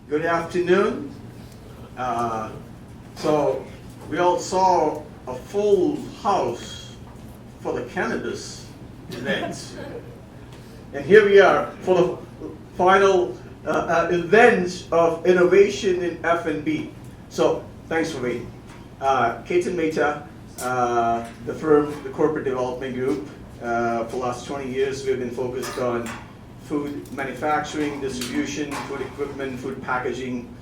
Good afternoon. So we all saw a full house for the cannabis event. And here we are for the final event of innovation in F&B. So thanks for waiting. Ketan Mehta, the firm, the corporate development group. For the last 20 years, we've been focused on food manufacturing, distribution, food equipment, food packaging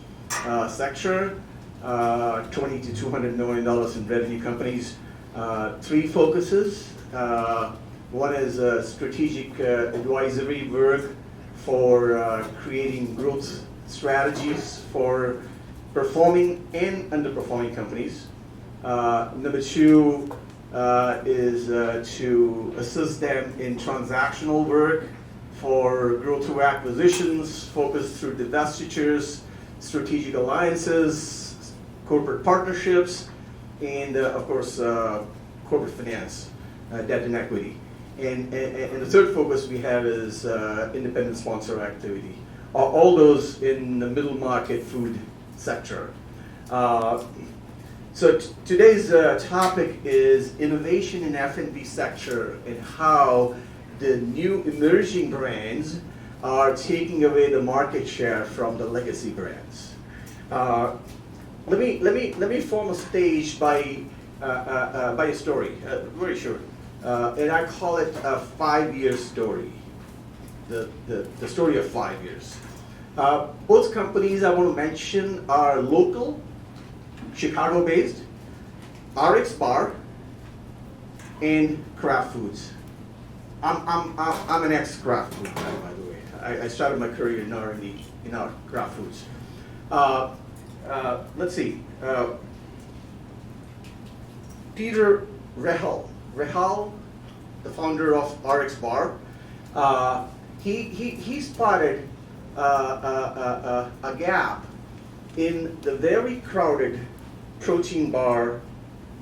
sector. 20 to $200 million in revenue companies. Three focuses. One is strategic advisory work for creating growth strategies for performing and underperforming companies. Number two is to assist them in transactional work for growth through acquisitions, focus through divestitures, strategic alliances, corporate partnerships, and of course corporate finance, debt and equity. And the third focus we have is independent sponsor activity. All those in the middle market food sector. So today's topic is innovation in F&B sector and how the new emerging brands are taking away the market share from the legacy brands. Let me form a stage by a story, very short, and I call it a 5-year story. The story of 5 years. Both companies I want to mention are local, Chicago-based, RX Bar, and Kraft Foods. I'm an ex-Kraft Food guy, by the way. I started my career in R&D in Kraft Foods. Let's see. Peter Rehal, the founder of RX Bar, he spotted a gap in the very crowded protein bar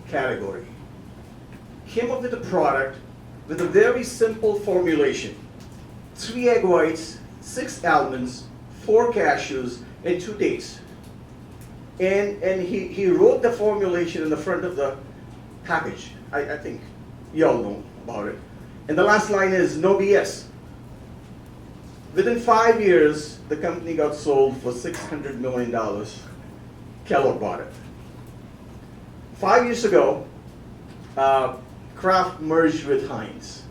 category. Came up with a product with a very simple formulation. 3 egg whites, 6 almonds, 4 cashews, and 2 dates. And he wrote the formulation in the front of the package. I think you all know about it. And the last line is, no BS. Within 5 years, the company got sold for $600 million. Kellogg bought it. 5 years ago, Kraft merged with Heinz.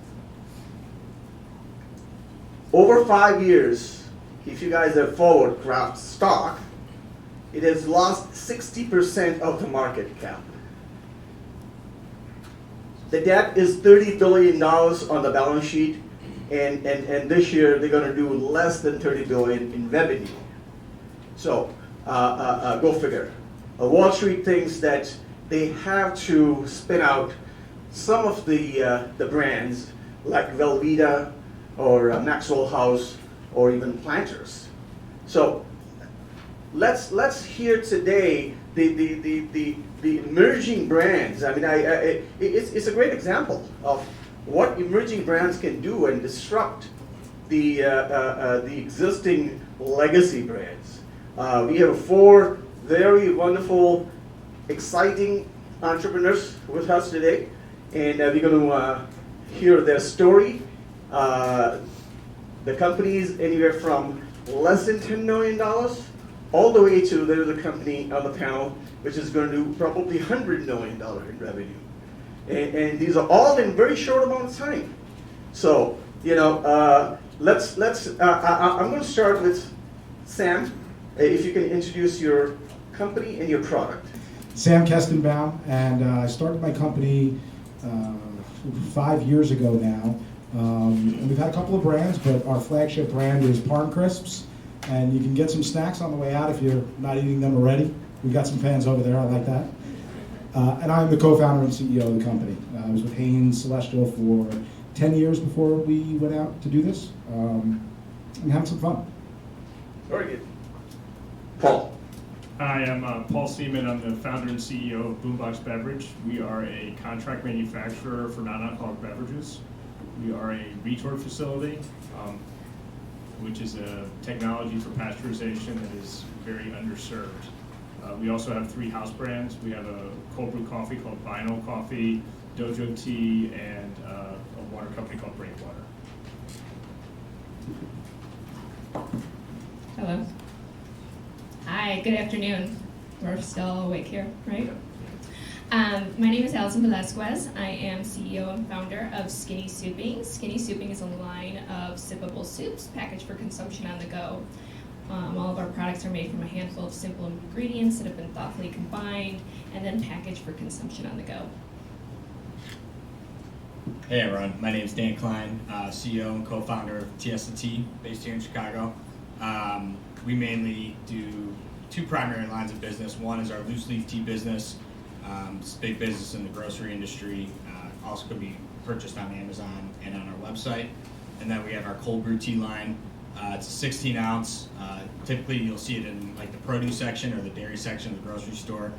Over 5 years, if you guys have followed Kraft stock, it has lost 60% of the market cap. The debt is $30 billion on the balance sheet, and this year they're going to do less than $30 billion in revenue. So, go figure. Wall Street thinks that they have to spin out some of the brands like Velveeta or Maxwell House or even Planters. So let's hear today the emerging brands. I mean, it's a great example of what emerging brands can do and disrupt the existing legacy brands. We have 4 very wonderful, exciting entrepreneurs with us today, and we're going to hear their story. The companies anywhere from less than $10 million all the way to there's a company on the panel which is going to do probably $100 million in revenue. And these are all in very short amount of time. So, you know, I'm going to start with Sam. If you can introduce your company and your product. Sam Kestenbaum, and I started my company 5 years ago now. And we've had a couple of brands, but our flagship brand is Parm Crisps, and you can get some snacks on the way out if you're not eating them already. We've got some fans over there, I like that. And I'm the co-founder and CEO of the company. I was with Hanes Celestial for 10 years before we went out to do this, and having some fun. Very good. Paul. Hi, I'm Paul Seaman. I'm the founder and CEO of Boombox Beverage. We are a contract manufacturer for non-alcoholic beverages. We are a retort facility. which is a technology for pasteurization that is very underserved. We also have 3 house brands. We have a cold brew coffee called Vinyl Coffee, Dojo Tea, and a water company called Breakwater. Hello. Hi, good afternoon. We're still awake here, right? My name is Alison Velasquez. I am CEO and founder of Skinny Souping. Skinny Souping is a line of sippable soups packaged for consumption on the go. All of our products are made from a handful of simple ingredients that have been thoughtfully combined and then packaged for consumption on the go. Hey everyone, my name is Dan Klein, CEO and co-founder of TST, based here in Chicago. We mainly do 2 primary lines of business. One is our loose leaf tea business. It's a big business in the grocery industry. Also could be purchased on Amazon and on our website. And then we have our cold brew tea line. It's a 16 ounce. Typically you'll see it in like the produce section or the dairy section of the grocery store.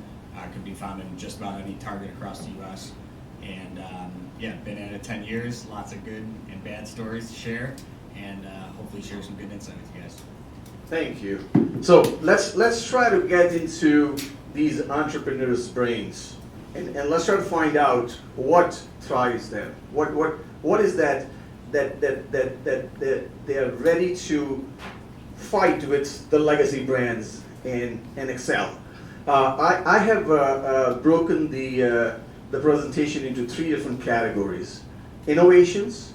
Could be found in just about any Target across the U.S. And yeah, been at it 10 years. Lots of good and bad stories to share, and hopefully share some good insight with you guys. Thank you. So let's try to get into these entrepreneurs' brains, and let's try to find out what thrives them. What is that they're ready to fight with the legacy brands and excel. I have broken the presentation into 3 different categories: innovations,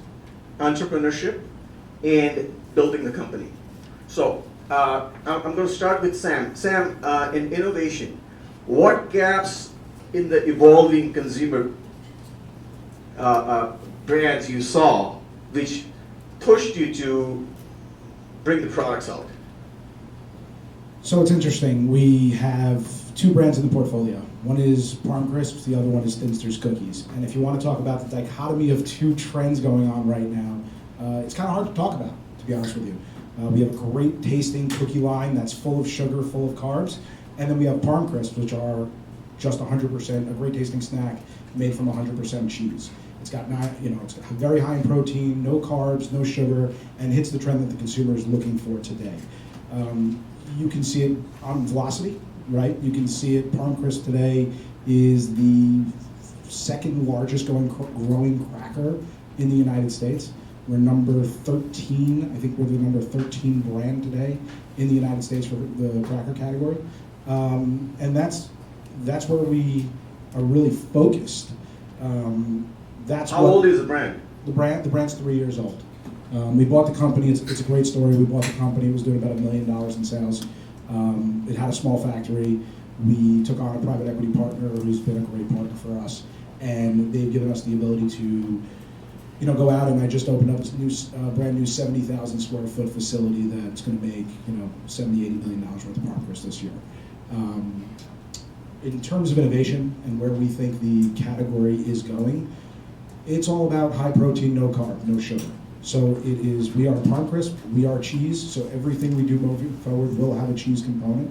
entrepreneurship, and building the company. So I'm going to start with Sam. Sam, in innovation, what gaps in the evolving consumer brands you saw which pushed you to bring the products out? So it's interesting. We have 2 brands in the portfolio. One is Parm Crisps, the other one is Thinsters Cookies. And if you want to talk about the dichotomy of 2 trends going on right now, it's kind of hard to talk about, to be honest with you. We have a great tasting cookie line that's full of sugar, full of carbs. And then we have Parm Crisps, which are just 100%, a great tasting snack made from 100% cheese. It's got it's very high in protein, no carbs, no sugar, and hits the trend that the consumer is looking for today. You can see it on velocity, right? You can see it. Parm Crisp today is the 2nd largest growing cracker in the United States. We're number 13. I think we're the number 13 brand today in the United States for the cracker category, and that's where we are really focused. How old is the brand? The brand's 3 years old. We bought the company. It's a great story. We bought the company. It was doing about $1 million in sales. It had a small factory. We took on a private equity partner who's been a great partner for us, and they've given us the ability to, go out, and I just opened up this new, brand new 70,000 square foot facility that's going to make, $70, $80 million worth of Parm Crisps this year. In terms of innovation and where we think the category is going, it's all about high protein, no carb, no sugar. So we are Parm Crisp, we are cheese, so everything we do moving forward will have a cheese component.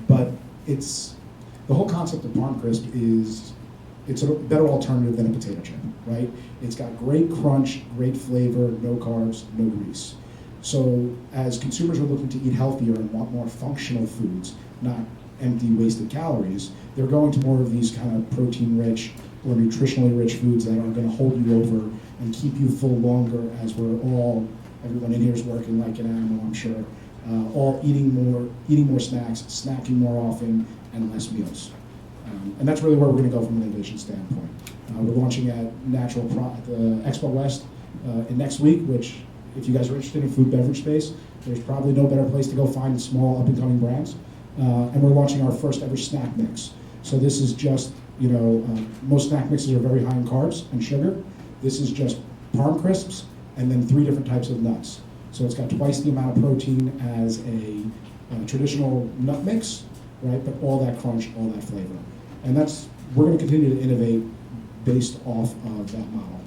But the whole concept of Parm Crisp is it's a better alternative than a potato chip, right? It's got great crunch, great flavor, no carbs, no grease. So as consumers are looking to eat healthier and want more functional foods, not empty, wasted calories, they're going to more of these kind of protein-rich or nutritionally rich foods that are going to hold you over and keep you full longer, as everyone in here is working like an animal, I'm sure, all eating more snacks, snacking more often, and less meals. And that's really where we're going to go from an innovation standpoint. We're launching at the Expo West next week, which, if you guys are interested in food beverage space, there's probably no better place to go find small up-and-coming brands. And we're launching our first ever snack mix. So this is just, most snack mixes are very high in carbs and sugar. This is just Parm Crisps and then 3 different types of nuts. So it's got twice the amount of protein as a traditional nut mix, right? But all that crunch, all that flavor. And we're going to continue to innovate based off of that model.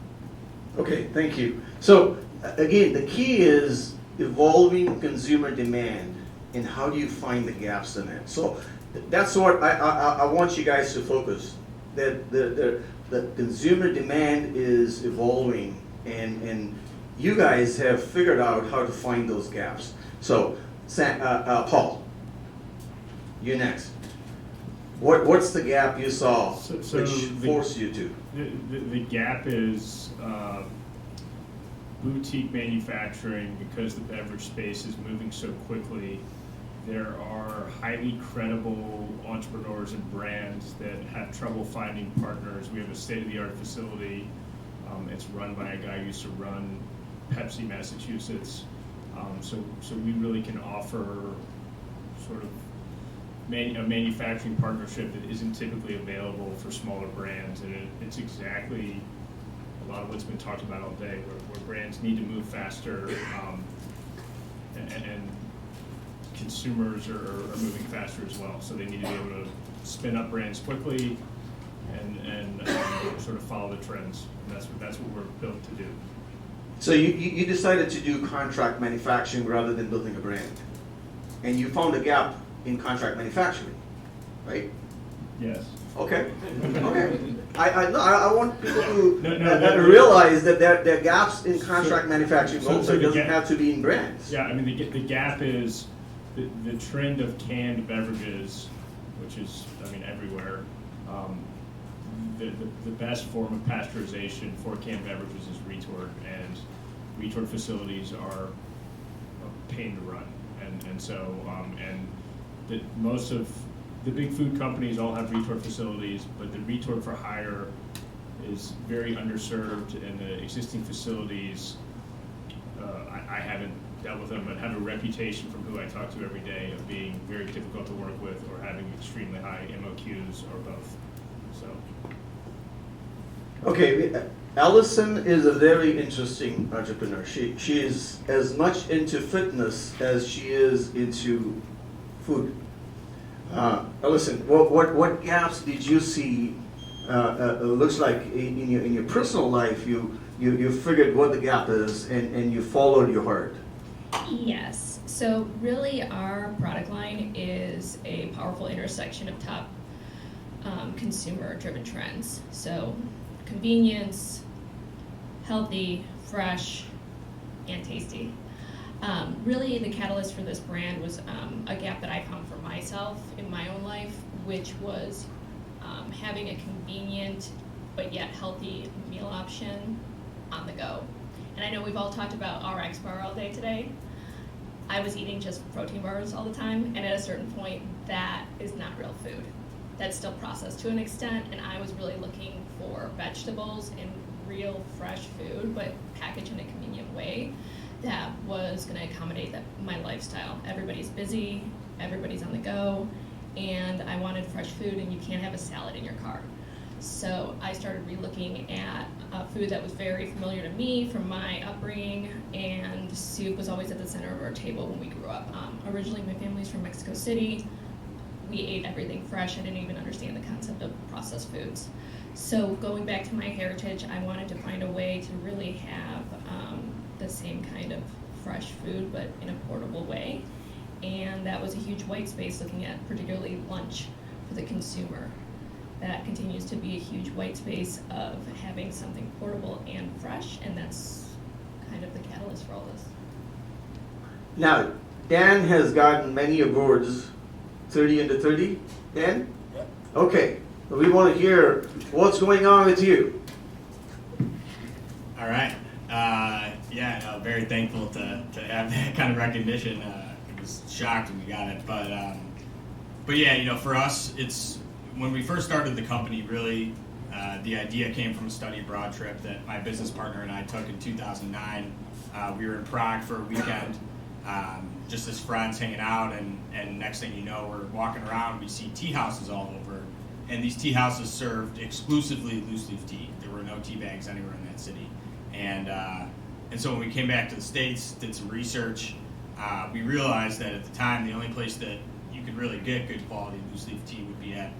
Okay, thank you. So again, the key is evolving consumer demand, and how do you find the gaps in it? So that's what I want you guys to focus. That the consumer demand is evolving, and you guys have figured out how to find those gaps. So, Paul, you next. What's the gap you saw which forced you to? The gap is boutique manufacturing. Because the beverage space is moving so quickly, there are highly credible entrepreneurs and brands that have trouble finding partners. We have a state-of-the-art facility. It's run by a guy who used to run Pepsi Massachusetts. So we really can offer sort of a manufacturing partnership that isn't typically available for smaller brands, and it's exactly a lot of what's been talked about all day, where brands need to move faster, and consumers are moving faster as well. So they need to be able to spin up brands quickly and sort of follow the trends. And that's what we're built to do. So you decided to do contract manufacturing rather than building a brand, and you found a gap in contract manufacturing, right? Yes. Okay. Okay. I want people to realize that there are gaps in contract manufacturing also. It doesn't have to be in brands. Yeah, I mean the gap is the trend of canned beverages, which is, I mean, everywhere. The best form of pasteurization for canned beverages is retort, and retort facilities are a pain to run, and so most of the big food companies all have retort facilities, but the retort for hire is very underserved, and the existing facilities, I haven't dealt with them, but have a reputation from who I talk to every day of being very difficult to work with or having extremely high MOQs or both. So. Okay, Allison is a very interesting entrepreneur. She is as much into fitness as she is into food. Allison, what gaps did you see? Looks like in your personal life, you figured what the gap is, and you followed your heart. Yes. So really, our product line is a powerful intersection of top consumer-driven trends. So convenience, healthy, fresh, and tasty. Really, the catalyst for this brand was a gap that I found for myself in my own life, which was having a convenient but yet healthy meal option on the go. And I know we've all talked about RX bar all day today. I was eating just protein bars all the time, and at a certain point, that is not real food. That's still processed to an extent, and I was really looking for vegetables and real fresh food, but packaged in a convenient way that was going to accommodate my lifestyle. Everybody's busy, everybody's on the go, and I wanted fresh food, and you can't have a salad in your car. So I started relooking at food that was very familiar to me from my upbringing, and soup was always at the center of our table when we grew up. Originally, my family's from Mexico City. We ate everything fresh. I didn't even understand the concept of processed foods. So going back to my heritage, I wanted to find a way to really have the same kind of fresh food, but in a portable way. And that was a huge white space, looking at particularly lunch for the consumer. That continues to be a huge white space of having something portable and fresh, and that's kind of the catalyst for all this. Now, Dan has gotten many awards, 30 under 30. Dan? Yeah. Okay, we want to hear what's going on with you. All right. Very thankful to have that kind of recognition. I was shocked when we got it, but yeah, for us, it's when we first started the company. Really, the idea came from a study abroad trip that my business partner and I took in 2009. We were in Prague for a weekend, just as friends hanging out, and next thing you know, we're walking around. We see tea houses all over, and these tea houses served exclusively loose leaf tea. There were no tea bags anywhere in that city, and so when we came back to the States, did some research, we realized that at the time the only place that you could really get good quality loose leaf tea would be at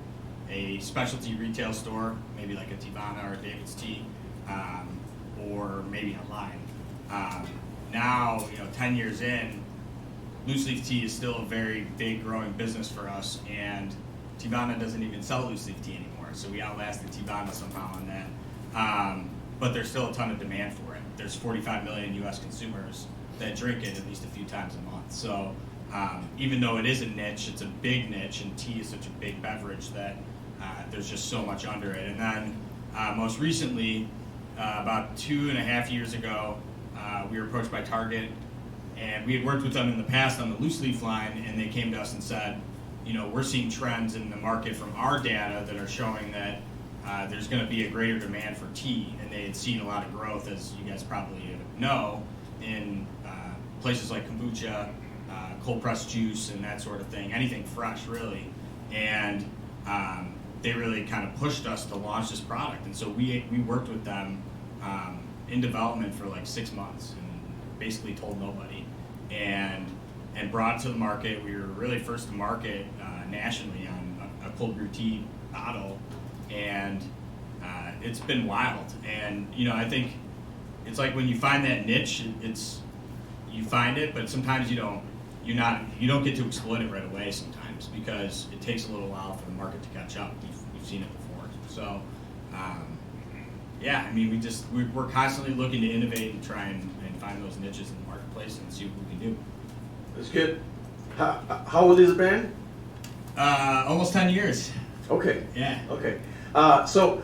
a specialty retail store, maybe like a Tivana or a David's Tea, or maybe online. Now, 10 years in, loose leaf tea is still a very big growing business for us, and Tivana doesn't even sell loose leaf tea anymore, so we outlasted Tivana somehow on that. but there's still a ton of demand for it. There's 45 million U.S. consumers that drink it at least a few times a month. So even though it is a niche, it's a big niche, and tea is such a big beverage that there's just so much under it. And then most recently, about 2.5 years ago, we were approached by Target, and we had worked with them in the past on the loose leaf line, and they came to us and said, you know, we're seeing trends in the market from our data that are showing that there's going to be a greater demand for tea, and they had seen a lot of growth, as you guys probably know, in places like kombucha, cold pressed juice, and that sort of thing, anything fresh, really. And they really kind of pushed us to launch this product, and so we worked with them in development for like 6 months, and basically told nobody, and brought it to the market. We were really first to market nationally on a cold brew tea bottle, and it's been wild. And you know, I think it's like when you find that niche, you find it, but sometimes you don't get to exploit it right away sometimes, because it takes a little while for the market to catch up. We've seen it before. So yeah, I mean, we're constantly looking to innovate and try and find those niches in the marketplace and see what we can do. That's good. How old is the brand? Almost 10 years. Okay. Yeah. Okay. So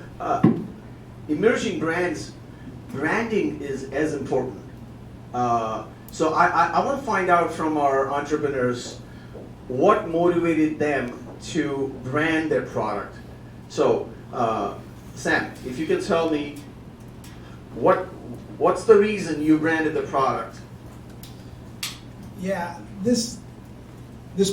emerging brands, branding is as important. So I want to find out from our entrepreneurs what motivated them to brand their product. So Sam, if you can tell me what's the reason you branded the product? Yeah, this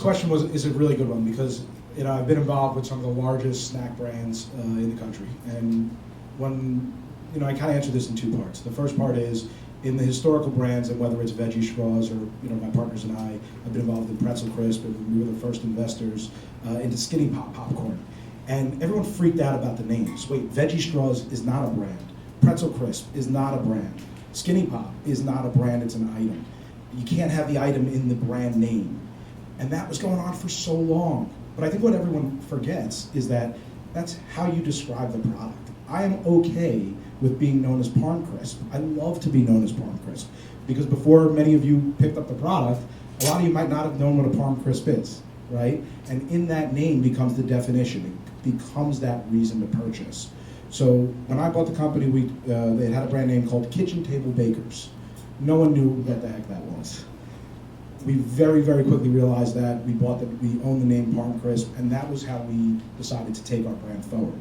question is a really good one, because you know, I've been involved with some of the largest snack brands in the country, and when you know, I kind of answer this in two parts. The first part is in the historical brands, and whether it's Veggie Straws or you know, my partners and I have been involved in Pretzel Crisp, and we were the first investors into Skinny Pop popcorn, and everyone freaked out about the names. Wait, Veggie Straws is not a brand. Pretzel Crisp is not a brand. Skinny Pop is not a brand, it's an item. You can't have the item in the brand name. And that was going on for so long. But I think what everyone forgets is that that's how you describe the product. I am okay with being known as Parm Crisp. I love to be known as Parm Crisp, because before many of you picked up the product, a lot of you might not have known what a Parm Crisp is, right? And in that name becomes the definition. It becomes that reason to purchase. So when I bought the company, they had a brand name called Kitchen Table Bakers. No one knew what the heck that was. We very, very quickly realized that. We owned the name Parm Crisp, and that was how we decided to take our brand forward.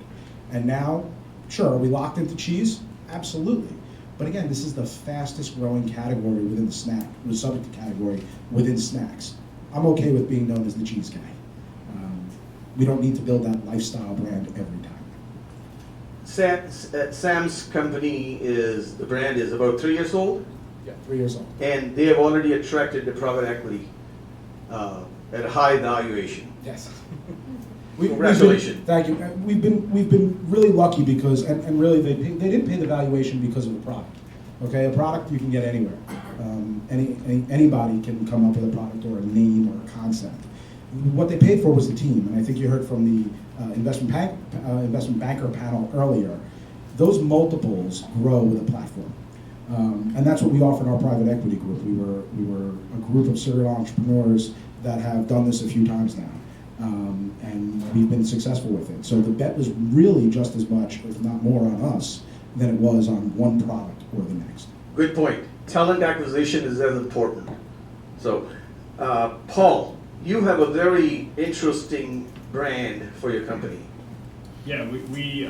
And now, sure, are we locked into cheese? Absolutely. But again, this is the fastest growing category within the subject category within snacks. I'm okay with being known as the cheese guy. We don't need to build that lifestyle brand every time. Sam's company the brand is about 3 years old? Yeah, 3 years old. And they have already attracted the private equity at a high valuation. Yes. Congratulations. Thank you. We've been really lucky, because and really they didn't pay the valuation because of the product. Okay, a product you can get anywhere. Anybody can come up with a product or a name or a concept. What they paid for was the team, and I think you heard from the investment banker panel earlier. Those multiples grow with a platform. And that's what we offer in our private equity group. We were a group of serial entrepreneurs that have done this a few times now, and we've been successful with it. So the bet was really just as much, if not more, on us than it was on one product or the next. Good point. Talent acquisition is as important. So, Paul, you have a very interesting brand for your company. Yeah, we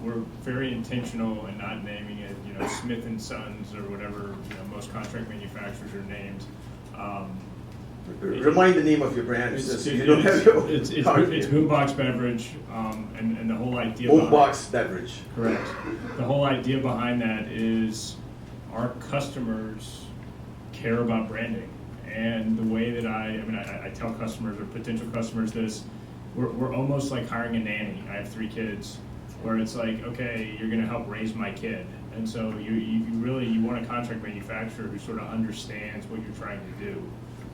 were very intentional in not naming it, you know, Smith and Sons or whatever, you know, most contract manufacturers are named. Remind the name of your brand. It's Boombox Beverage, and the whole idea. Boombox Beverage. Correct. The whole idea behind that is our customers care about branding, and the way that I tell customers or potential customers this. We're almost like hiring a nanny. I have 3 kids, where it's like, okay, you're going to help raise my kid, and so you want a contract manufacturer who sort of understands what you're trying to do,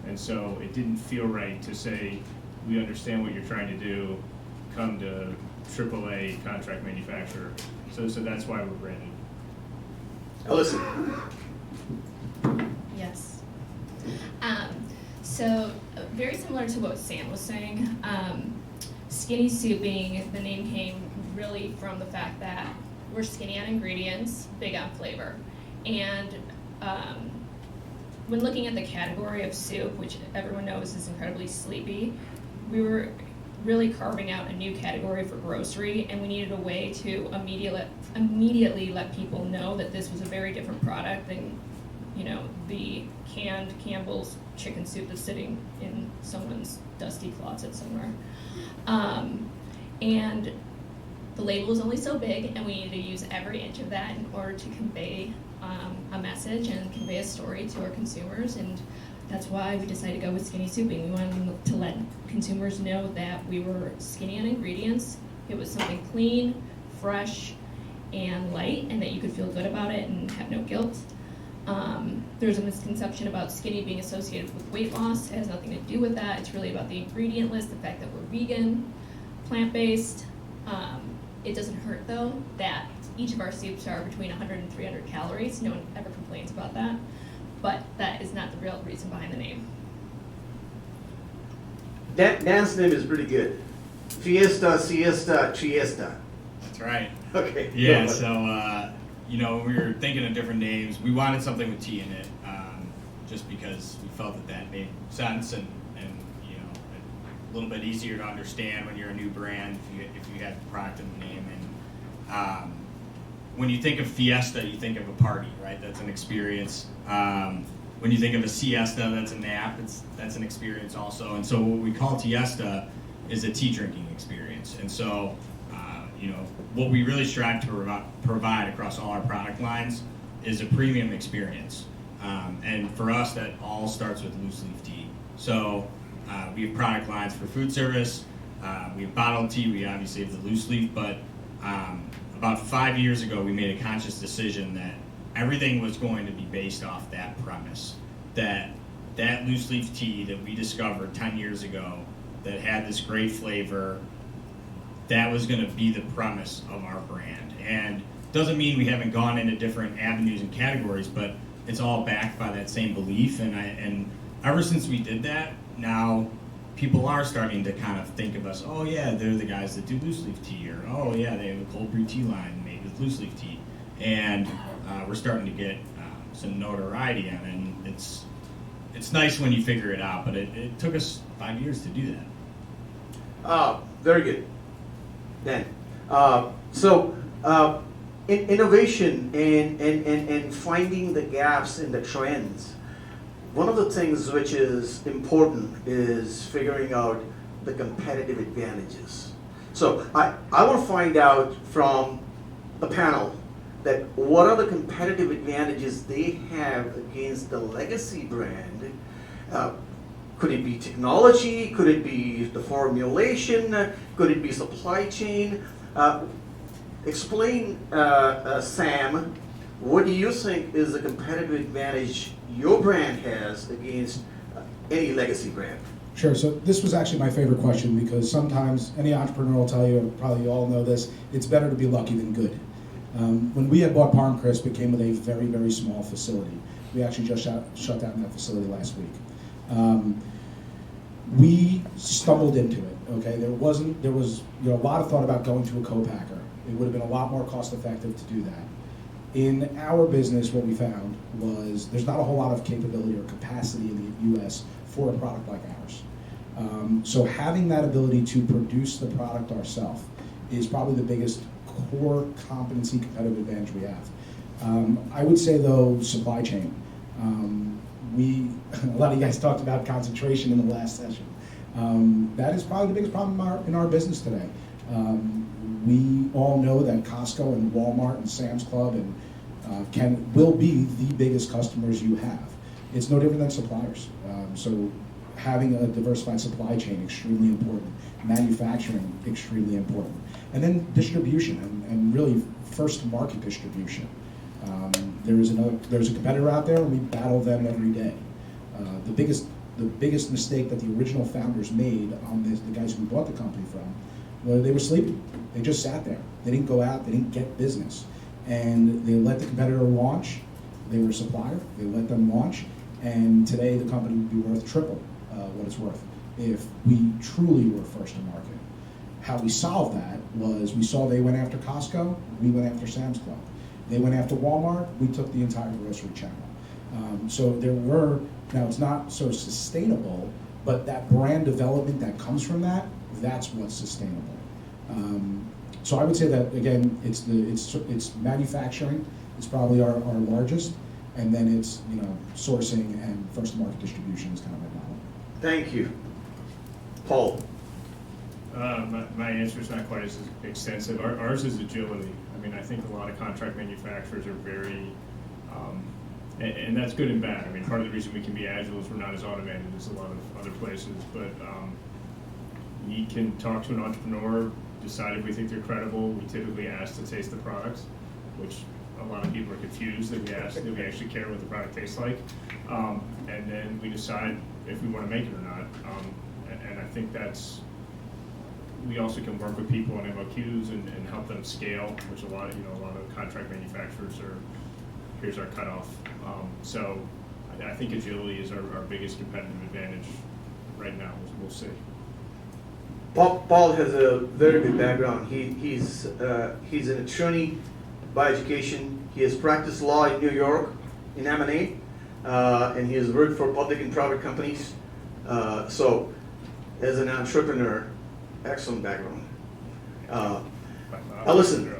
and so it didn't feel right to say we understand what you're trying to do, come to AAA contract manufacturer. So that's why we're branded. Listen. Yes. So very similar to what Sam was saying, skinny souping, the name came really from the fact that we're skinny on ingredients, big on flavor. And when looking at the category of soup, which everyone knows is incredibly sleepy, we were really carving out a new category for grocery, and we needed a way to immediately let people know that this was a very different product than, you know, the canned Campbell's chicken soup that's sitting in someone's dusty closet somewhere. And the label is only so big, and we needed to use every inch of that in order to convey a message and convey a story to our consumers, and that's why we decided to go with skinny souping. We wanted to let consumers know that we were skinny on ingredients, it was something clean, fresh, and light, and that you could feel good about it and have no guilt. There's a misconception about skinny being associated with weight loss. It has nothing to do with that. It's really about the ingredient list, the fact that we're vegan, plant-based. It doesn't hurt, though, that each of our soups are between 100 and 300 calories. No one ever complains about that, but that is not the real reason behind the name. Dan's name is pretty good. Fiesta, siesta, chiesta. That's right. Okay. Yeah, so, you know, we were thinking of different names. We wanted something with tea in it, just because we felt that that made sense and you know, a little bit easier to understand when you're a new brand if you had the product in the name. And when you think of fiesta, you think of a party, right? That's an experience. When you think of a siesta, that's a nap. That's an experience also. And so what we call tiesta is a tea drinking experience. And so, you know, what we really strive to provide across all our product lines is a premium experience. And for us, that all starts with loose leaf tea. So we have product lines for food service. We have bottled tea. We obviously have the loose leaf, but about 5 years ago, we made a conscious decision that everything was going to be based off that premise, that loose leaf tea that we discovered 10 years ago that had this great flavor, that was going to be the premise of our brand. And doesn't mean we haven't gone into different avenues and categories, but it's all backed by that same belief. And ever since we did that, now people are starting to kind of think of us, oh yeah, they're the guys that do loose leaf tea, or oh yeah, they have a cold brew tea line made with loose leaf tea. And we're starting to get some notoriety on it. And it's nice when you figure it out, but it took us 5 years to do that. Very good. Dan. In innovation and finding the gaps in the trends, one of the things which is important is figuring out the competitive advantages. So I want to find out from the panel that what are the competitive advantages they have against the legacy brand. Could it be technology? Could it be the formulation? Could it be supply chain? Explain, Sam, what do you think is the competitive advantage your brand has against any legacy brand? Sure, so this was actually my favorite question because sometimes any entrepreneur will tell you, probably you all know this, it's better to be lucky than good. When we had bought Parm Crisp, it came with a very, very small facility. We actually just shut down that facility last week. We stumbled into it, okay? There was a lot of thought about going to a co-packer. It would have been a lot more cost effective to do that. In our business, what we found was there's not a whole lot of capability or capacity in the US for a product like ours. So having that ability to produce the product ourselves is probably the biggest core competency competitive advantage we have. I would say though, supply chain. A lot of you guys talked about concentration in the last session. That is probably the biggest problem in our business today. We all know that Costco and Walmart and Sam's Club and will be the biggest customers you have. It's no different than suppliers. So having a diversified supply chain, extremely important. Manufacturing, extremely important. And then distribution, and really first market distribution. There's a competitor out there, and we battle them every day. The biggest mistake that the original founders made on the guys who we bought the company from, well, they were sleeping. They just sat there. They didn't go out. They didn't get business. And they let the competitor launch. They were a supplier. They let them launch. And today the company would be worth triple what it's worth if we truly were first to market. How we solved that was we saw they went after Costco, we went after Sam's Club. They went after Walmart, we took the entire grocery channel. So there were, now it's not so sustainable, but that brand development that comes from that, that's what's sustainable. So I would say that, again, it's manufacturing, it's probably our largest, and then it's, you know, sourcing and first to market distribution is kind of our model. Thank you. Paul? My answer is not quite as extensive. Ours is agility. I mean, I think a lot of contract manufacturers are very, and that's good and bad. I mean, part of the reason we can be agile is we're not as automated as a lot of other places, but we can talk to an entrepreneur, decide if we think they're credible. We typically ask to taste the products, which a lot of people are confused that we actually care what the product tastes like. And then we decide if we want to make it or not. And I think we also can work with people on MOQs and help them scale, which a lot of contract manufacturers here's our cutoff. So I think agility is our biggest competitive advantage right now. We'll see. Paul has a very good background. He's an attorney by education. He has practiced law in New York, in M&A, and he has worked for public and private companies. So, as an entrepreneur, excellent background. Now listen.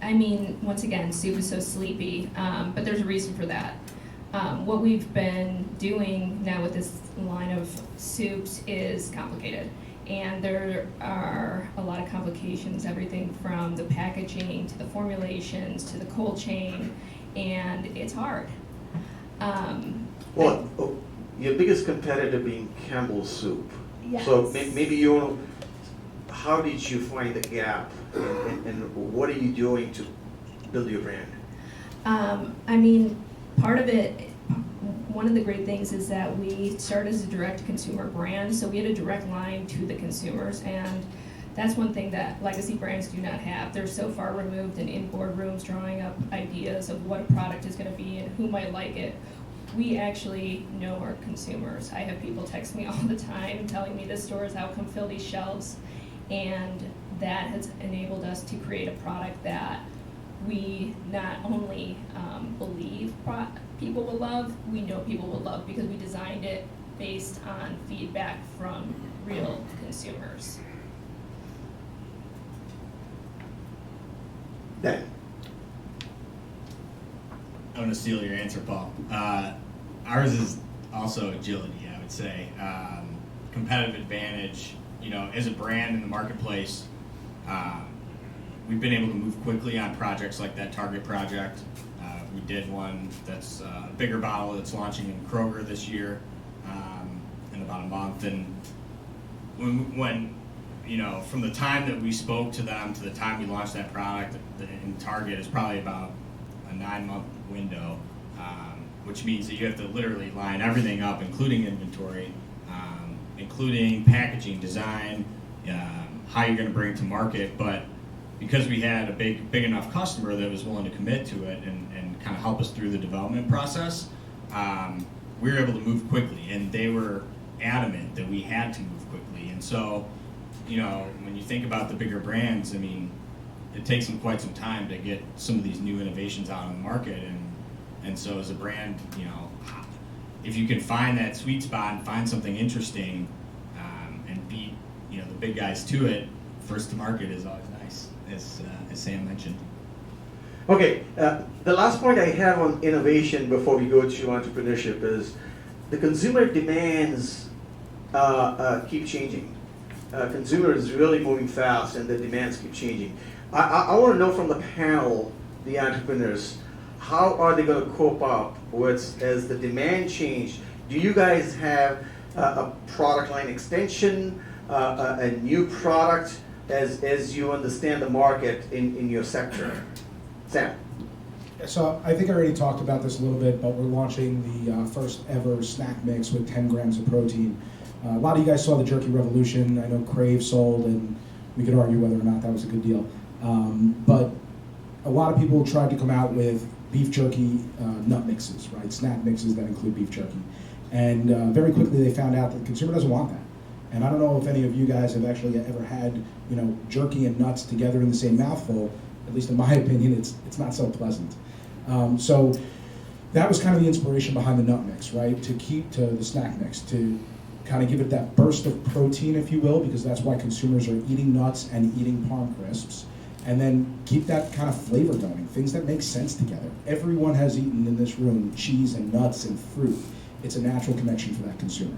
I mean, once again, soup is so sleepy, but there's a reason for that. What we've been doing now with this line of soups is complicated. And there are a lot of complications, everything from the packaging to the formulations to the cold chain, and it's hard. Well, your biggest competitor being Campbell's Soup. Yes. So maybe how did you find the gap, and what are you doing to build your brand? I mean, part of it, one of the great things is that we started as a direct consumer brand, so we had a direct line to the consumers, and that's one thing that legacy brands do not have. They're so far removed and in boardrooms drawing up ideas of what a product is going to be and who might like it. We actually know our consumers. I have people text me all the time telling me this store is out, come fill these shelves, and that has enabled us to create a product that we not only believe people will love, we know people will love because we designed it based on feedback from real consumers. Dan? I'm going to steal your answer, Paul. Ours is also agility, I would say. Competitive advantage, you know, as a brand in the marketplace, we've been able to move quickly on projects like that Target project. We did one that's a bigger bottle that's launching in Kroger this year in about a month. And when you know, from the time that we spoke to them to the time we launched that product in Target is probably about a 9-month window, which means that you have to literally line everything up, including inventory, including packaging, design, how you're going to bring it to market. But because we had a big enough customer that was willing to commit to it and kind of help us through the development process, we were able to move quickly, and they were adamant that we had to move quickly. And so, you know, when you think about the bigger brands, I mean, it takes them quite some time to get some of these new innovations out on the market, and so as a brand, you know, if you can find that sweet spot and find something interesting and beat, you know, the big guys to it, first to market is always nice, as Sam mentioned. Okay, the last point I have on innovation before we go to entrepreneurship is the consumer demands keep changing. Consumer is really moving fast and the demands keep changing. I want to know from the panel, the entrepreneurs, how are they going to cope up with as the demand change? Do you guys have a product line extension, a new product as you understand the market in your sector? Sam? So I think I already talked about this a little bit, but we're launching the first ever snack mix with 10 grams of protein. A lot of you guys saw the jerky revolution. I know Crave sold, and we could argue whether or not that was a good deal. But a lot of people tried to come out with beef jerky nut mixes, right? Snack mixes that include beef jerky. And very quickly they found out that the consumer doesn't want that. And I don't know if any of you guys have actually ever had, jerky and nuts together in the same mouthful. At least in my opinion, it's not so pleasant. So that was kind of the inspiration behind the nut mix, right? To keep to the snack mix, to kind of give it that burst of protein, if you will, because that's why consumers are eating nuts and eating Parm Crisps. And then keep that kind of flavor going, things that make sense together. Everyone has eaten in this room cheese and nuts and fruit. It's a natural connection for that consumer.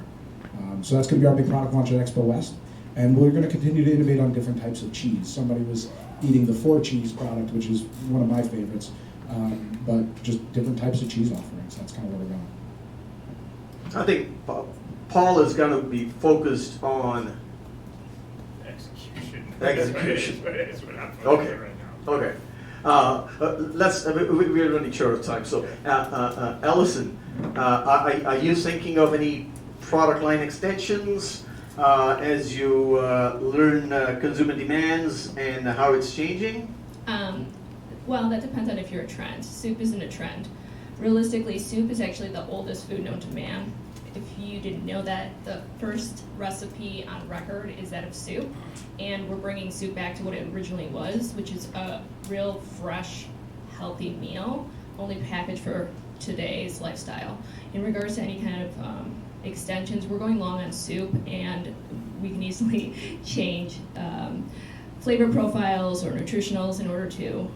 So that's going to be our big product launch at Expo West. And we're going to continue to innovate on different types of cheese. Somebody was eating the 4 cheese product, which is one of my favorites, but just different types of cheese offerings. That's kind of where we're going. I think Paul is going to be focused on Execution. Execution. That's what I'm focused Okay. on right now. Okay. We're running short of time. So, Ellison, are you thinking of any product line extensions as you learn consumer demands and how it's changing? Well, that depends on if you're a trend. Soup isn't a trend. Realistically, soup is actually the oldest food known to man. If you didn't know that, the first recipe on record is that of soup, and we're bringing soup back to what it originally was, which is a real fresh, healthy meal, only packaged for today's lifestyle. In regards to any kind of extensions, we're going long on soup, and we can easily change flavor profiles or nutritionals in order to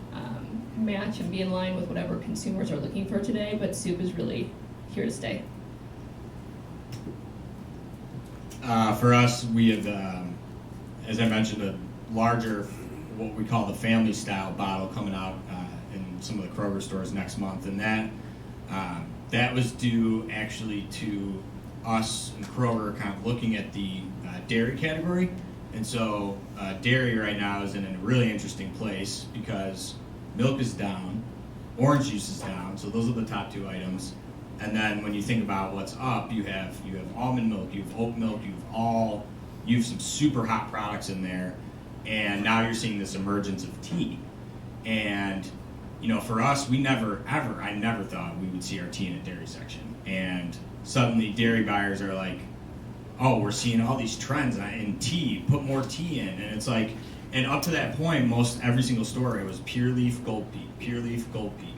match and be in line with whatever consumers are looking for today, but soup is really here to stay. For us, we have, as I mentioned, a larger, what we call the family style bottle coming out in some of the Kroger stores next month, and that was due actually to us and Kroger kind of looking at the dairy category. And so dairy right now is in a really interesting place because milk is down, orange juice is down, so those are the top 2 items. And then when you think about what's up, you have almond milk, you have oat milk, you have some super hot products in there, and now you're seeing this emergence of tea. And for us, I never thought we would see our tea in a dairy section. And suddenly dairy buyers are like, oh, we're seeing all these trends in tea, put more tea in. And it's like, and up to that point, every single store, it was Pure Leaf, Gold Peak, Pure Leaf, Gold Peak.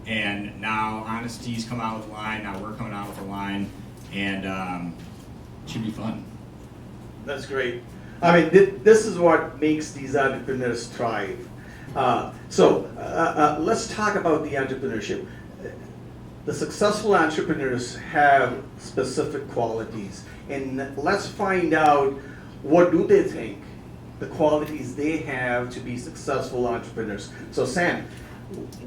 And now Honest Tea's come out with a line, now we're coming out with a line, and it should be fun. That's great. I mean, this is what makes these entrepreneurs thrive. So let's talk about the entrepreneurship. The successful entrepreneurs have specific qualities, and let's find out what do they think the qualities they have to be successful entrepreneurs. So Sam,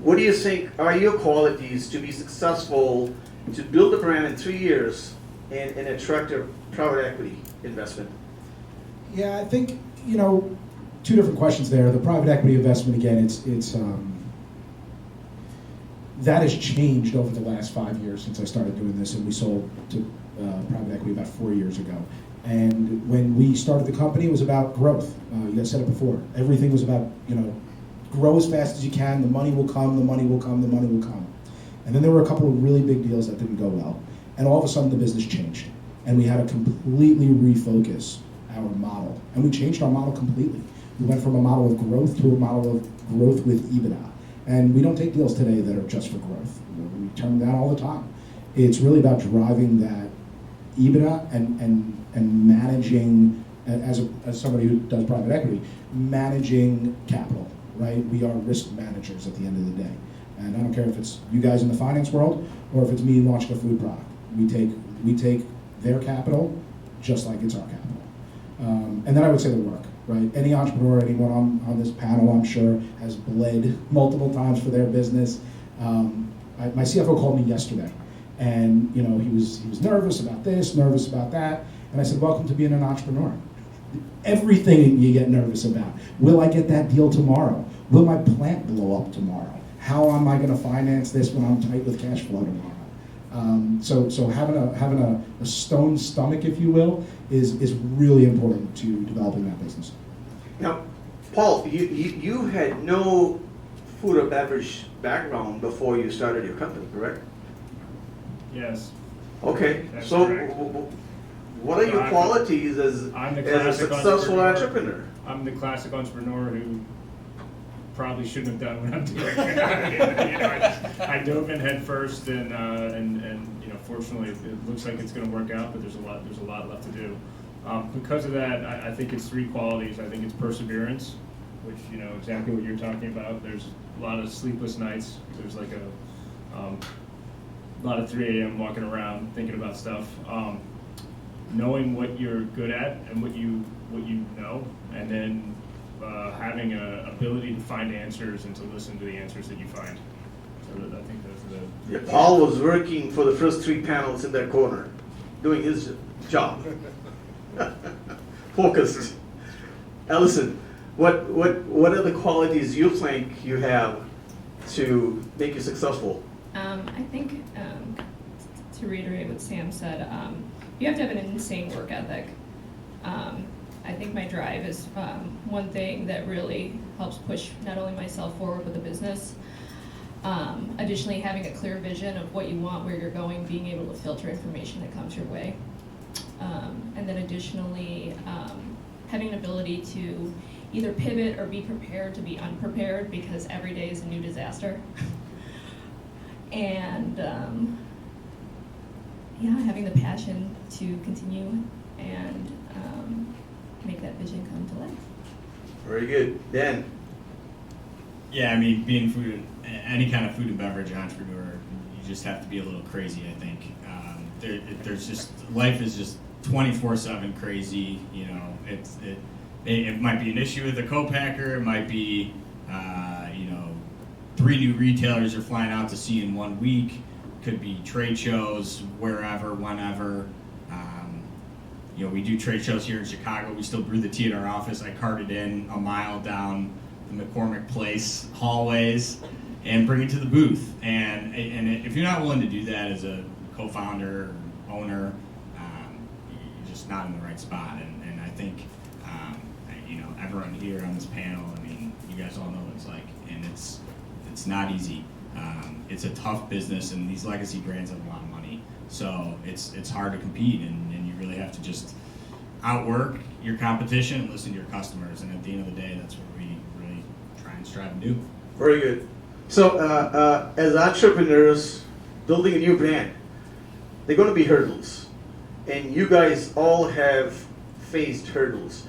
what do you think are your qualities to be successful, to build a brand in 3 years and attract a private equity investment? Yeah, I think, 2 different questions there. The private equity investment, again, it's that has changed over the last 5 years since I started doing this, and we sold to private equity about 4 years ago. And when we started the company, it was about growth. You guys said it before. Everything was about, grow as fast as you can, the money will come, the money will come, the money will come. And then there were a couple of really big deals that didn't go well. And all of a sudden the business changed. And we had to completely refocus our model. And we changed our model completely. We went from a model of growth to a model of growth with EBITDA. And we don't take deals today that are just for growth. We turn them down all the time. It's really about driving that EBITDA and managing, as somebody who does private equity, managing capital. Right? We are risk managers at the end of the day. And I don't care if it's you guys in the finance world or if it's me launching a food product. We take their capital just like it's our capital. And then I would say the work, right? Any entrepreneur, anyone on this panel, I'm sure, has bled multiple times for their business. My CFO called me yesterday, and he was nervous about this, nervous about that, and I said, welcome to being an entrepreneur. Everything you get nervous about. Will I get that deal tomorrow? Will my plant blow up tomorrow? How am I going to finance this when I'm tight with cash flow tomorrow? So having a stone stomach, if you will, is really important to developing that business. Now, Paul, you had no food or beverage background before you started your company, correct? Yes. Okay, That's so correct. what are your qualities as I'm the a classic successful entrepreneur? I'm the classic entrepreneur who probably shouldn't have done what I'm doing. You know, I dove in head first, and you know, fortunately, it looks like it's going to work out. But there's a lot left to do. Because of that, I think it's three qualities. I think it's perseverance, which, you know, exactly what you're talking about. There's a lot of sleepless nights. There's like a lot of 3 a.m. walking around thinking about stuff. Knowing what you're good at and what you know, and then having an ability to find answers and to listen to the answers that you find. So I think those are the. Yeah, Paul was working for the first 3 panels in that corner, doing his job. Focused. Allison, what are the qualities you think you have to make you successful? I think, to reiterate what Sam said, you have to have an insane work ethic. I think my drive is one thing that really helps push not only myself forward with the business, additionally having a clear vision of what you want, where you're going, being able to filter information that comes your way. And then additionally, having an ability to either pivot or be prepared to be unprepared, because every day is a new disaster. And yeah, having the passion to continue and make that vision come to life. Very good. Dan? Yeah, I mean, being any kind of food and beverage entrepreneur, you just have to be a little crazy, I think. There's just, life is just 24/7 crazy. You know, it might be an issue with a co-packer. It might be, you know, 3 new retailers you're flying out to see in 1 week. Could be trade shows, wherever, whenever. You know, we do trade shows here in Chicago. We still brew the tea at our office. I cart it in a mile down the McCormick Place hallways and bring it to the booth. And if you're not willing to do that as a co-founder or owner, you're just not in the right spot. And I think, you know, everyone here on this panel, I mean, you guys all know what it's like, and it's not easy. It's a tough business, and these legacy brands have a lot of money, so it's hard to compete, and you really have to just outwork your competition and listen to your customers. And at the end of the day, that's what we really try and strive to do. Very good. So, as entrepreneurs building a new brand, they're going to be hurdles, and you guys all have faced hurdles.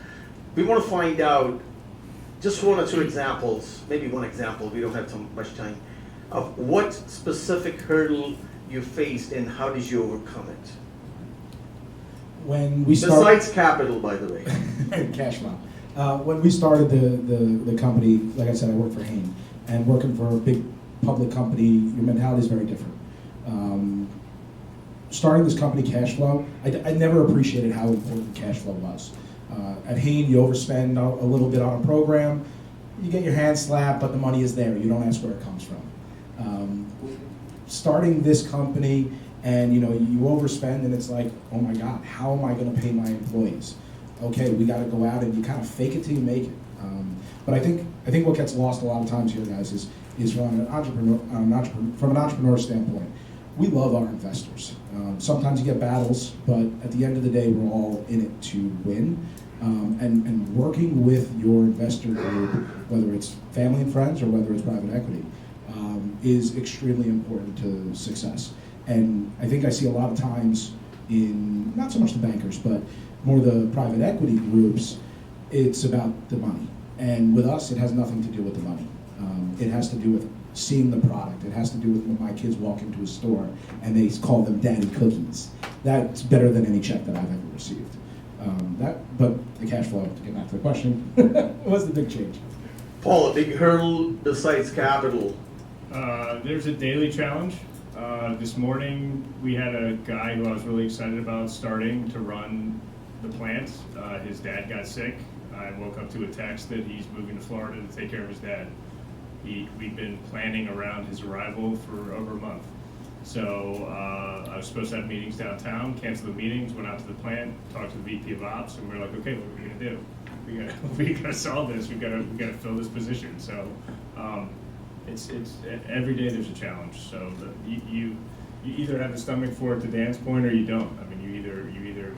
We want to find out just 1 or 2 examples, maybe 1 example, we don't have too much time, of what specific hurdle you faced and how did you overcome it? When we Besides capital, by the way. Cash flow. When we started the company, like I said, I worked for Hain, and working for a big public company, your mentality is very different. Starting this company, cash flow, I never appreciated how important cash flow was. At Hain, you overspend a little bit on a program, you get your hand slapped, but the money is there. You don't ask where it comes from. Starting this company, and you know, you overspend, and it's like, oh my God, how am I going to pay my employees? Okay, we got to go out, and you kind of fake it till you make it. But I think what gets lost a lot of times here, guys, is from an entrepreneur standpoint. We love our investors. Sometimes you get battles, but at the end of the day, we're all in it to win. And working with your investor group, whether it's family and friends or whether it's private equity, is extremely important to success. And I think I see a lot of times in, not so much the bankers, but more the private equity groups, it's about the money. And with us, it has nothing to do with the money. It has to do with seeing the product. It has to do with when my kids walk into a store and they call them daddy cookies. That's better than any check that I've ever received. But the cash flow, to get back to the question, was the big change. Paul, a big hurdle besides capital? There's a daily challenge. This morning, we had a guy who I was really excited about starting to run the plant. His dad got sick. I woke up to a text that he's moving to Florida to take care of his dad. We've been planning around his arrival for over a month. So I was supposed to have meetings downtown, canceled the meetings, went out to the plant, talked to the VP of Ops, and we're like, okay, what are we gonna do? We gotta solve this. We gotta fill this position. So it's every day there's a challenge. So you either have the stomach for it, to Dan's point, or you don't. I mean, you either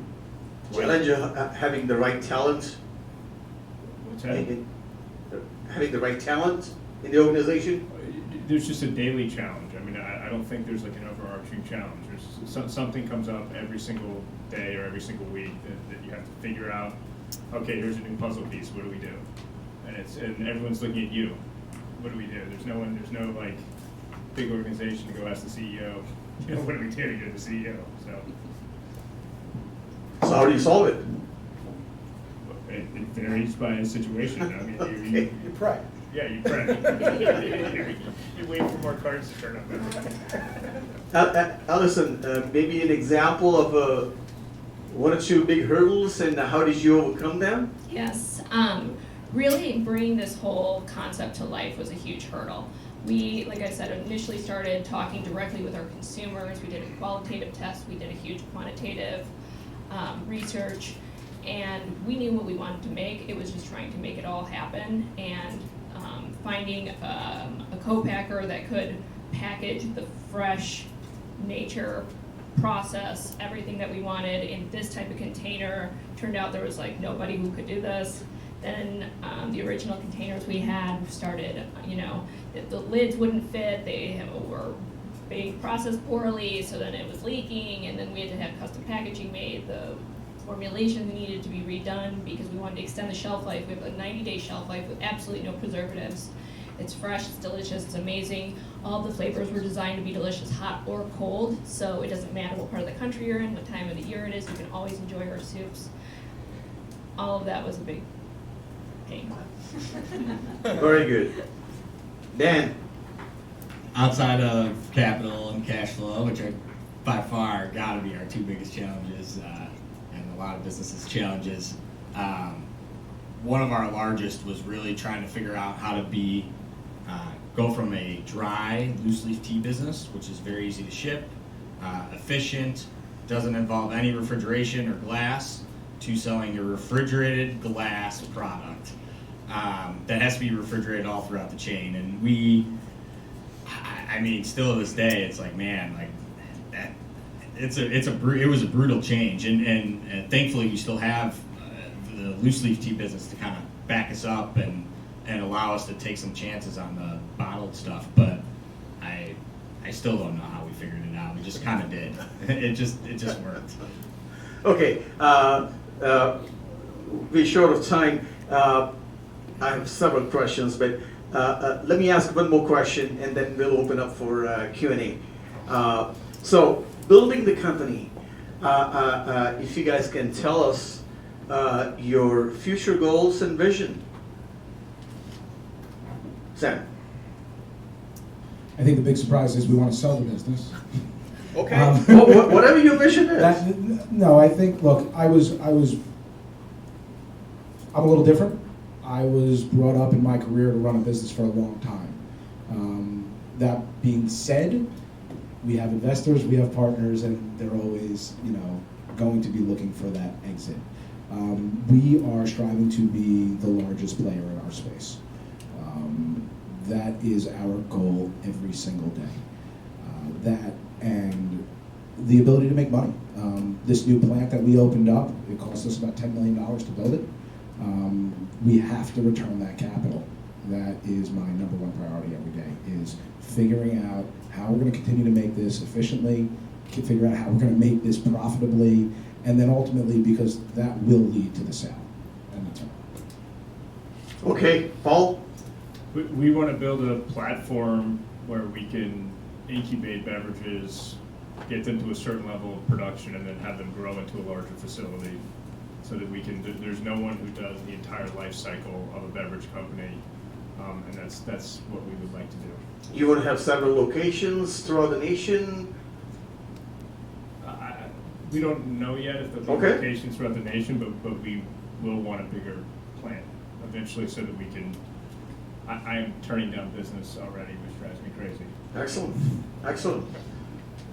Challenge having the right talent. What's that? Having the right talent in the organization. There's just a daily challenge. I mean, I don't think there's like an overarching challenge. There's something comes up every single day or every single week that you have to figure out. Okay, here's a new puzzle piece. What do we do? And everyone's looking at you. What do we do? There's no like big organization to go ask the CEO. You know, what do we do? You're the CEO. So how do you solve it? It varies by situation. I mean, You pray. Yeah, you pray. You wait for more cards to turn up. Allison, maybe an example of one or two big hurdles, and how did you overcome them? Yes, really bringing this whole concept to life was a huge hurdle. We, like I said, initially started talking directly with our consumers. We did a qualitative test. We did a huge quantitative research, and we knew what we wanted to make. It was just trying to make it all happen, and finding a co-packer that could package the fresh nature process, everything that we wanted in this type of container. Turned out there was like nobody who could do this. Then the original containers we had started, the lids wouldn't fit, they were being processed poorly, so then it was leaking, and then we had to have custom packaging made. The formulation needed to be redone because we wanted to extend the shelf life. We have a 90-day shelf life with absolutely no preservatives. It's fresh, it's delicious, it's amazing. All the flavors were designed to be delicious hot or cold, so it doesn't matter what part of the country you're in, what time of the year it is, you can always enjoy our soups. All of that was a big pain. Very good. Dan? Outside of capital and cash flow, which are by far got to be our two biggest challenges, and a lot of businesses' challenges, one of our largest was really trying to figure out how to go from a dry, loose-leaf tea business, which is very easy to ship, efficient, doesn't involve any refrigeration or glass, to selling a refrigerated glass product that has to be refrigerated all throughout the chain. And I mean, still to this day, it's like, man, like that. It was a brutal change, and thankfully we still have the loose leaf tea business to kind of back us up and allow us to take some chances on the bottled stuff. But I still don't know how we figured it out. We just kind of did. It just worked. Okay. We're short of time. I have several questions, but let me ask one more question, and then we'll open up for Q&A. So, building the company, if you guys can tell us your future goals and vision. Sam? I think the big surprise is we want to sell the business. Okay. Whatever your vision is. No, I think, look, I'm a little different. I was brought up in my career to run a business for a long time. That being said, we have investors, we have partners, and they're always, going to be looking for that exit. We are striving to be the largest player in our space. That is our goal every single day. That and the ability to make money. This new plant that we opened up, it cost us about $10 million to build it. We have to return that capital. That is my number one priority every day, is figuring out how we're going to continue to make this efficiently, figure out how we're going to make this profitably, and then ultimately, because that will lead to the sale and the turn. Okay, Paul? We want to build a platform where we can incubate beverages, get them to a certain level of production, and then have them grow into a larger facility, so that there's no one who does the entire life cycle of a beverage company, and that's what we would like to do. You want to have several locations throughout the nation? We don't know yet if there'll be locations throughout the nation, but we will want a bigger plant eventually, so that we can. I am turning down business already, which drives me crazy. Excellent, excellent.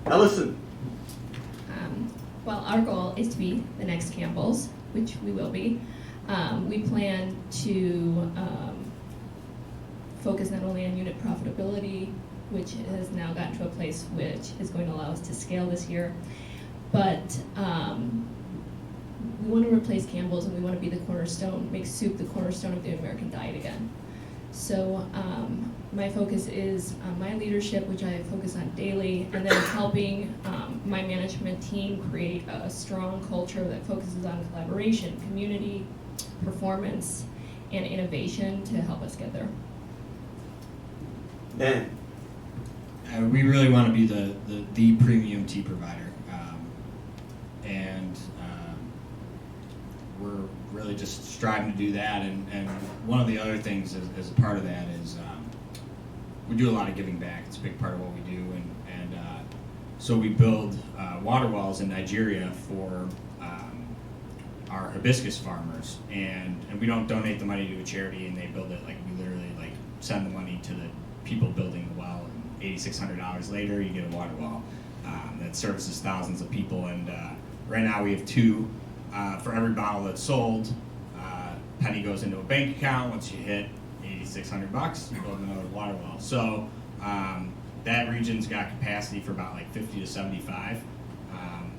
Allison. Well, our goal is to be the next Campbell's, which we will be. We plan to focus not only on unit profitability, which has now gotten to a place which is going to allow us to scale this year, but we want to replace Campbell's and we want to be the cornerstone, make soup the cornerstone of the American diet again. So my focus is my leadership, which I focus on daily, and then helping my management team create a strong culture that focuses on collaboration, community, performance, and innovation to help us get there. Dan. We really want to be the premium tea provider, and we're really just striving to do that. And one of the other things as a part of that is we do a lot of giving back. It's a big part of what we do, and so we build water wells in Nigeria for our hibiscus farmers, and we don't donate the money to a charity, and they build it. Like, we literally like send the money to the people building the well, and $8,600 later you get a water well that services thousands of people. And right now we have two. For every bottle that's sold, penny goes into a bank account. Once you hit $8,600, you build another water well. So that region's got capacity for about like 50 to 75,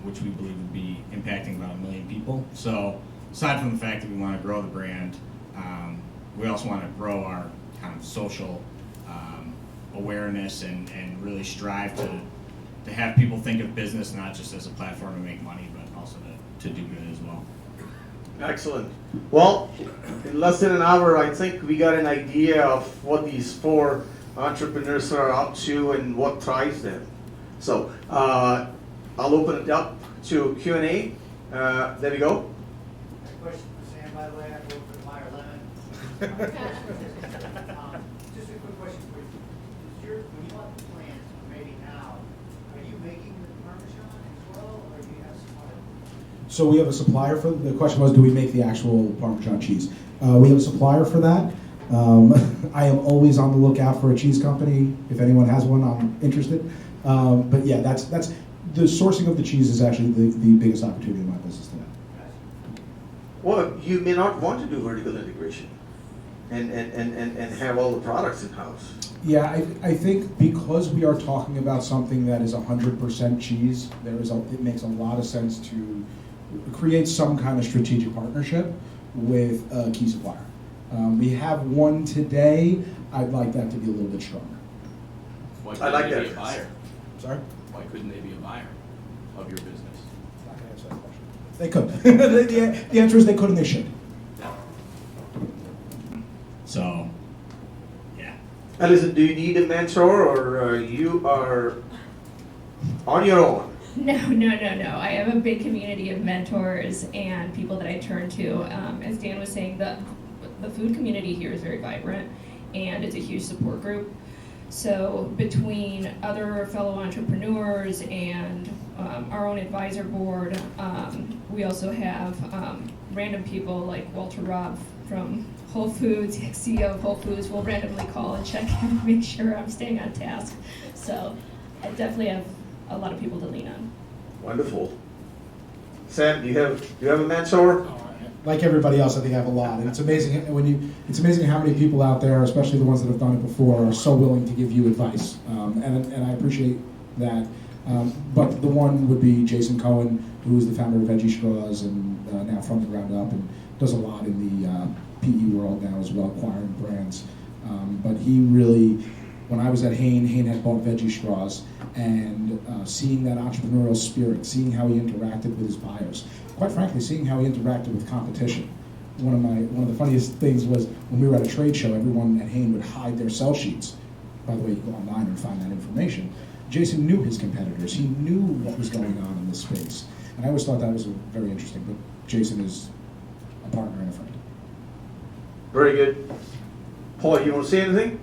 which we believe would be impacting about 1 million people. So aside from the fact that we want to grow the brand, we also want to grow our kind of social awareness and really strive to have people think of business not just as a platform to make money, but also to do good as well. Excellent. Well, in less than an hour, I think we got an idea of what these 4 entrepreneurs are up to and what drives them. So I'll open it up to Q&A. There we go. A question for Sam, by the way. I work for Meyer Lemon. Just a quick question for you. When you bought the plant, or maybe now, are you making the Parmesan as well, or do you have supplier? So we have a supplier for, the question was, do we make the actual Parmesan cheese? We have a supplier for that. I am always on the lookout for a cheese company. If anyone has one, I'm interested. But yeah, that's the sourcing of the cheese is actually the biggest opportunity in my business today. Well, you may not want to do vertical integration and have all the products in-house. Yeah, I think because we are talking about something that is 100% cheese, it makes a lot of sense to create some kind of strategic partnership with a key supplier. We have one today. I'd like that to be a little bit stronger. Why I like couldn't they that. be a buyer? Sorry? Why couldn't they be a buyer of your business? Not gonna answer that question. They could. The answer is they could and they should. So, yeah. Alison, do you need a mentor, or you are on your own? No. I have a big community of mentors and people that I turn to. As Dan was saying, the food community here is very vibrant, and it's a huge support group. So between other fellow entrepreneurs and our own advisor board, we also have random people like Walter Robb from Whole Foods, CEO of Whole Foods, will randomly call and check in and make sure I'm staying on task. So I definitely have a lot of people to lean on. Wonderful. Sam, do you have a mentor? Like everybody else, I think I have a lot, and it's amazing it's amazing how many people out there, especially the ones that have done it before, are so willing to give you advice, and I appreciate that. But the one would be Jason Cohen, who is the founder of Veggie Straws, and now from the ground up, and does a lot in the PE world now as well, acquiring brands. But he really, when I was at Hain had bought Veggie Straws, and seeing that entrepreneurial spirit, seeing how he interacted with his buyers, quite frankly, seeing how he interacted with competition. One of the funniest things was when we were at a trade show, everyone at Hain would hide their sell sheets. By the way, you go online and find that information. Jason knew his competitors. He knew what was going on in this space. And I always thought that was very interesting, but Jason is a partner and a friend. Very good. Paul, you want to say anything?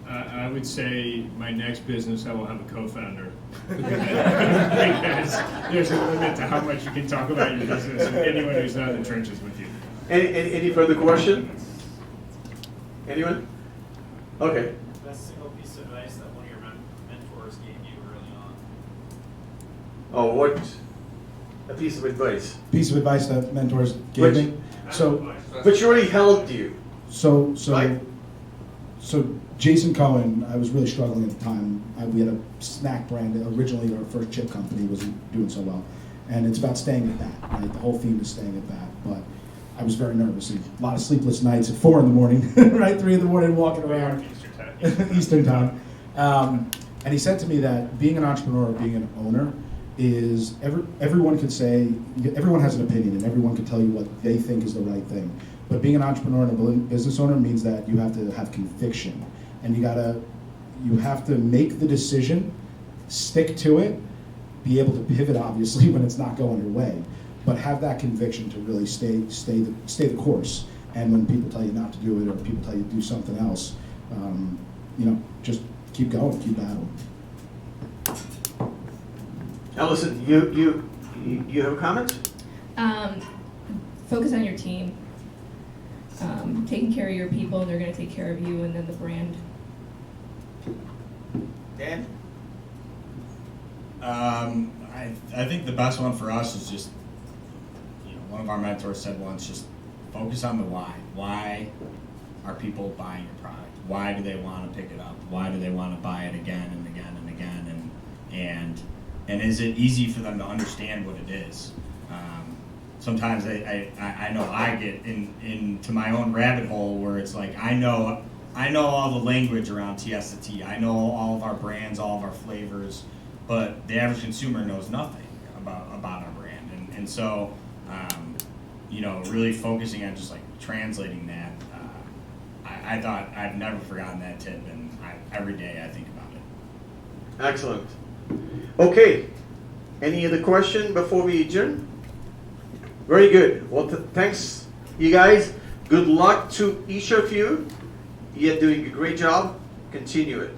I would say my next business, I will have a co-founder. Because there's a limit to how much you can talk about your business with anyone who's not in the trenches with you. Any further question? Anyone? Okay. Best single piece of advice that one of your mentors gave you early on? Or what? A piece of advice. Piece of advice that mentors gave Which- me. So, Which really helped you. so, Right. so Jason Cohen, I was really struggling at the time. We had a snack brand. Originally, our first chip company wasn't doing so well. And it's about staying at that, right? The whole theme is staying at that. But I was very nervous and a lot of sleepless nights at 4 in the morning, right? 3 in the morning walking around. Eastern time. And he said to me that being an entrepreneur, being an owner, is everyone could say, everyone has an opinion and everyone could tell you what they think is the right thing. But being an entrepreneur and a business owner means that you have to have conviction. And you have to make the decision, stick to it, be able to pivot obviously when it's not going your way, but have that conviction to really stay the course. And when people tell you not to do it or people tell you to do something else, just keep going, keep battling. Allison, you have a comment? Focus on your team. Taking care of your people, and they're going to take care of you, and then the brand. Dan? I think the best one for us is just, one of our mentors said once, just focus on the why. Why are people buying your product? Why do they want to pick it up? Why do they want to buy it again and again and again? And is it easy for them to understand what it is? Sometimes I know I get into my own rabbit hole where it's like I know all the language around TST. I know all of our brands, all of our flavors, but the average consumer knows nothing about our brand. And so, really focusing on just like translating that. I thought I've never forgotten that tip, and every day I think about it. Excellent. Okay. Any other question before we adjourn? Very good. Well, thanks, you guys. Good luck to each of you. You're doing a great job. Continue it.